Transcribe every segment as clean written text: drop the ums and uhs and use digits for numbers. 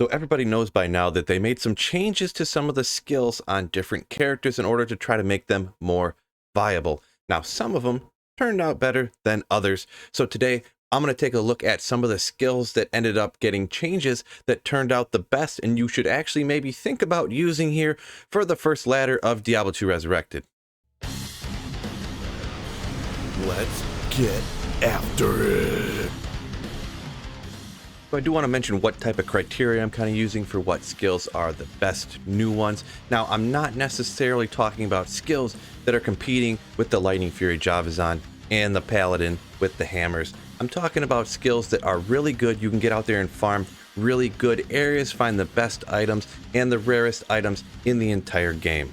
So everybody knows by now that they made some changes to some of the skills on different characters in order to try to make them more viable. Now, some of them turned out better than others. So today, I'm going to take a look at some of the skills that ended up getting changes that turned out the best, and you should actually maybe think about using here for the first ladder of Diablo 2 Resurrected. Let's get after it. So I do want to mention what type of criteria I'm kind of using for what skills are the best new ones. Now, I'm not necessarily talking about skills that are competing with the Lightning Fury Javazan and the Paladin with the hammers. I'm talking about skills that are really good. You can get out there and farm really good areas, find the best items and the rarest items in the entire game.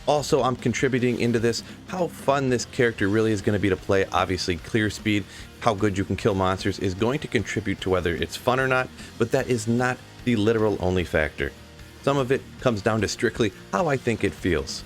Also, I'm contributing into this how fun this character really is going to be to play. Obviously, clear speed, how good you can kill monsters is going to contribute to whether it's fun or not, but that is not the literal only factor. Some of it comes down to strictly how I think it feels.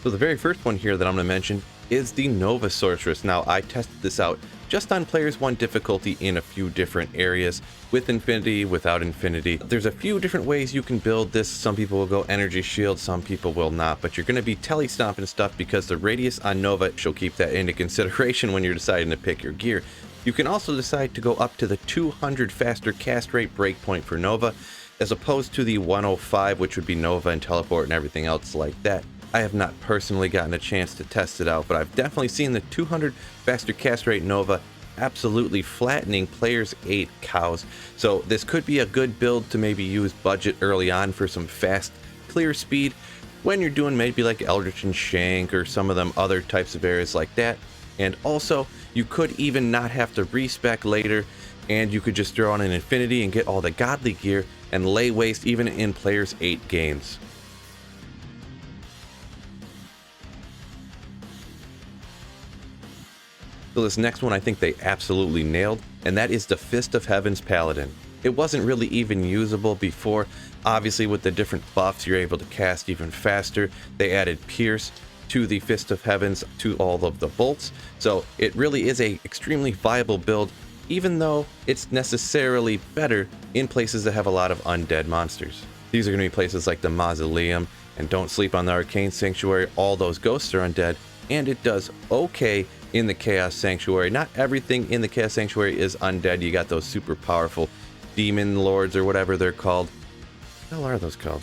So the very first one here that I'm going to mention is the Nova Sorceress. Now, I tested this out just on players 1 difficulty in a few different areas, with infinity, without infinity. There's a few different ways you can build this. Some people will go energy shield, some people will not, but you're going to be telly stomping stuff because the radius on Nova, she'll keep that into consideration when you're deciding to pick your gear. You can also decide to go up to the 200 faster cast rate breakpoint for Nova, as opposed to the 105, which would be Nova and teleport and everything else like that. I have not personally gotten a chance to test it out, but I've definitely seen the 200 faster cast rate Nova absolutely flattening players 8 cows. So this could be a good build to maybe use budget early on for some fast clear speed when you're doing maybe like Eldritch and Shank or some of them other types of areas like that. And also, you could even not have to respec later, and you could just throw on an infinity and get all the godly gear and lay waste even in players 8 games. So this next one I think they absolutely nailed, and that is the Fist of Heaven's Paladin. It wasn't really even usable before. Obviously, with the different buffs, you're able to cast even faster. They added Pierce to the Fist of Heavens to all of the bolts. So it really is a extremely viable build, even though it's necessarily better in places that have a lot of undead monsters. These are going to be places like the Mausoleum, and don't sleep on the Arcane Sanctuary. All those ghosts are undead, and it does okay in the Chaos Sanctuary. Not everything in the Chaos Sanctuary is undead. You got those super powerful demon lords or whatever they're called. What the hell are those called?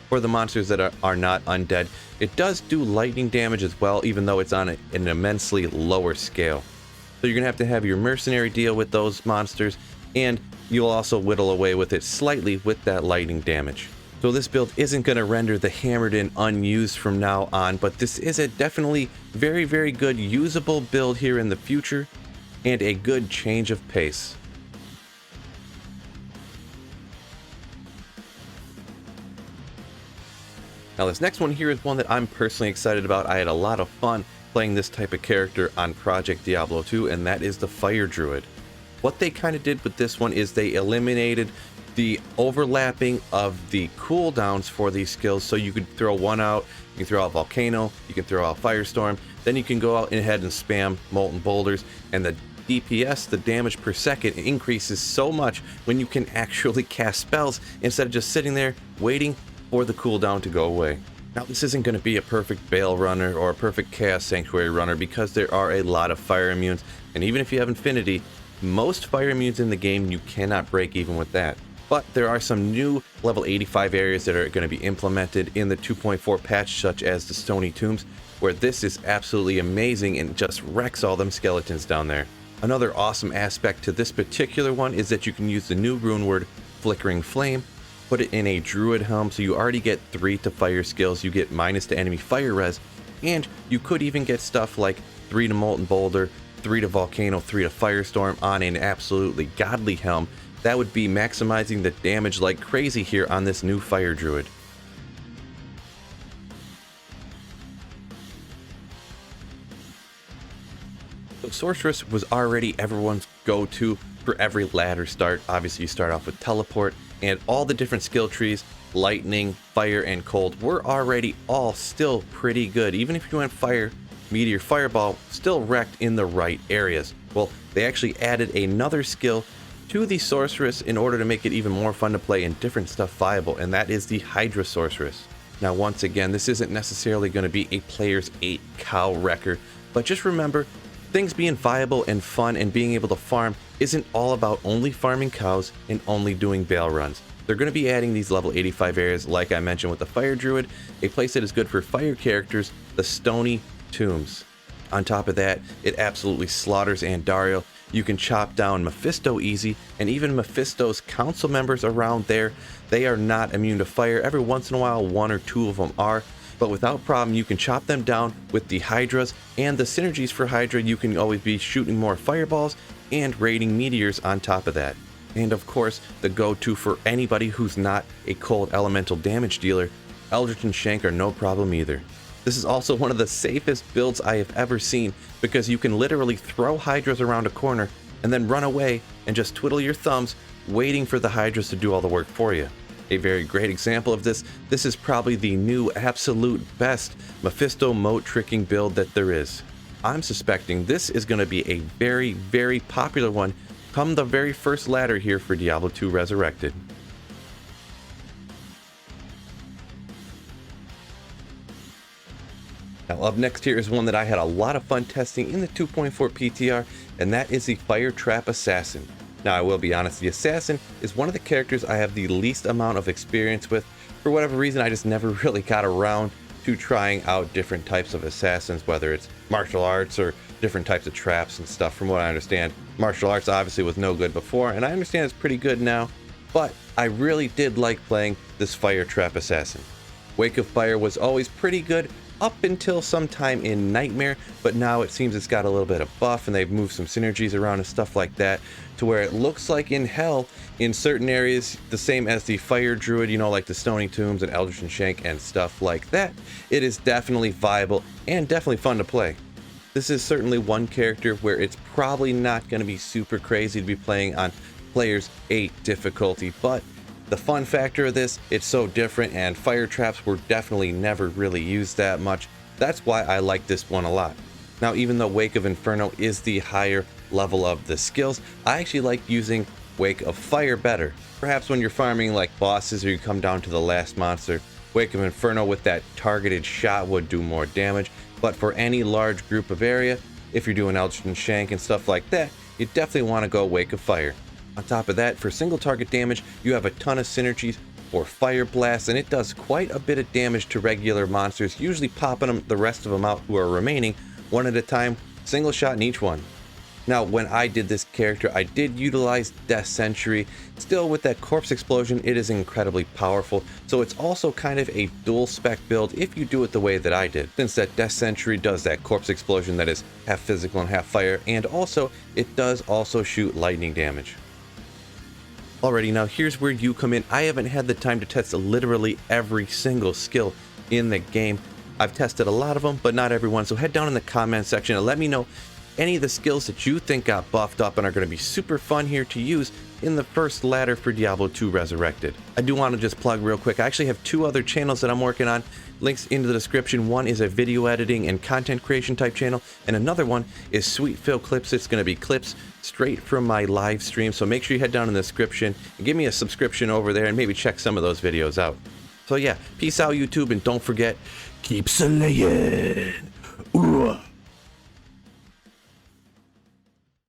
Or the monsters that are not undead. It does do lightning damage as well, even though it's on an immensely lower scale. So you're going to have your mercenary deal with those monsters, and you'll also whittle away with it slightly with that lightning damage. So this build isn't going to render the Hammered In unused from now on, but this is a definitely very, very good usable build here in the future, and a good change of pace. Now this next one here is one that I'm personally excited about. I had a lot of fun playing this type of character on Project Diablo 2, and that is the Fire Druid. What they kind of did with this one is they eliminated the overlapping of the cooldowns for these skills, so you could throw one out, you can throw out Volcano, you can throw out Firestorm, then you can go out ahead and spam Molten Boulders, and the DPS, the damage per second, increases so much when you can actually cast spells instead of just sitting there waiting for the cooldown to go away. Now this isn't going to be a perfect Bale runner or a perfect Chaos Sanctuary runner because there are a lot of fire immunes, and even if you have Infinity, most fire immunes in the game you cannot break even with that. But there are some new level 85 areas that are going to be implemented in the 2.4 patch, such as the Stony Tombs, where this is absolutely amazing and just wrecks all them skeletons down there. Another awesome aspect to this particular one is that you can use the new rune word Flickering Flame, put it in a Druid helm, so you already get 3 to fire skills, you get minus to enemy fire res, and you could even get stuff like 3 to Molten Boulder, 3 to Volcano, 3 to Firestorm on an absolutely godly helm. That would be maximizing the damage like crazy here on this new Fire Druid. So Sorceress was already everyone's go-to for every ladder start. Obviously you start off with Teleport, and all the different skill trees, Lightning, Fire, and Cold, were already all still pretty good. Even if you went Fire, meteor fireball still wrecked in the right areas. Well, they actually added another skill to the Sorceress in order to make it even more fun to play and different stuff viable, and that is the Hydra Sorceress. Now once again, this isn't necessarily going to be a player's 8 cow wrecker, but just remember, things being viable and fun and being able to farm isn't all about only farming cows and only doing bale runs. They're going to be adding these level 85 areas like I mentioned with the Fire Druid, a place that is good for fire characters, the Stony Tombs. On top of that, it absolutely slaughters Andariel. You can chop down Mephisto easy, and even Mephisto's council members around there, they are not immune to fire. Every once in a while, 1 or 2 of them are, but without problem, you can chop them down with the Hydras, and the synergies for Hydra, you can always be shooting more fireballs and raiding meteors on top of that. And of course, the go-to for anybody who's not a cold elemental damage dealer, Eldritch and Shank are no problem either. This is also one of the safest builds I have ever seen because you can literally throw Hydras around a corner and then run away and just twiddle your thumbs waiting for the Hydras to do all the work for you. A very great example of this is probably the new absolute best Mephisto moat tricking build that there is. I'm suspecting this is going to be a very, very popular one come the very first ladder here for Diablo 2 Resurrected. Now up next here is one that I had a lot of fun testing in the 2.4 PTR, and that is the Fire Trap Assassin. Now I will be honest, the Assassin is one of the characters I have the least amount of experience with. For whatever reason, I just never really got around to trying out different types of assassins, whether it's martial arts or different types of traps and stuff. From what I understand, martial arts obviously was no good before, and I understand it's pretty good now, but I really did like playing this Fire Trap Assassin. Wake of Fire was always pretty good up until sometime in Nightmare, but now it seems it's got a little bit of buff and they've moved some synergies around and stuff like that to where it looks like in Hell, in certain areas, the same as the Fire Druid, you know, like the Stony Tombs and Eldritch and Shank and stuff like that, it is definitely viable and definitely fun to play. This is certainly one character where it's probably not going to be super crazy to be playing on players 8 difficulty, but the fun factor of this, it's so different, and fire traps were definitely never really used that much. That's why I like this one a lot. Now, even though Wake of Inferno is the higher level of the skills, I actually like using Wake of Fire better. Perhaps when you're farming like bosses or you come down to the last monster, Wake of Inferno with that targeted shot would do more damage, but for any large group of area, if you're doing Eldritch and Shank and stuff like that, you definitely want to go Wake of Fire. On top of that, for single target damage, you have a ton of synergies for Fire Blast, and it does quite a bit of damage to regular monsters, usually popping the rest of them out who are remaining, one at a time, single shot in each one. Now, when I did this character, I did utilize Death Sentry. Still, with that Corpse Explosion, it is incredibly powerful, so it's also kind of a dual spec build if you do it the way that I did, since that Death Sentry does that Corpse Explosion that is half physical and half fire, and also, it does also shoot lightning damage. Alrighty, now here's where you come in. I haven't had the time to test literally every single skill in the game. I've tested a lot of them, but not everyone, so head down in the comment section and let me know any of the skills that you think got buffed up and are going to be super fun here to use in the first ladder for Diablo 2 Resurrected. I do want to just plug real quick, I actually have 2 other channels that I'm working on. Links into the description. One is a video editing and content creation type channel, and another one is Sweet Phil Clips. It's going to be clips straight from my live stream, so make sure you head down in the description and give me a subscription over there and maybe check some of those videos out. So yeah, peace out YouTube, and don't forget, Keep slaying.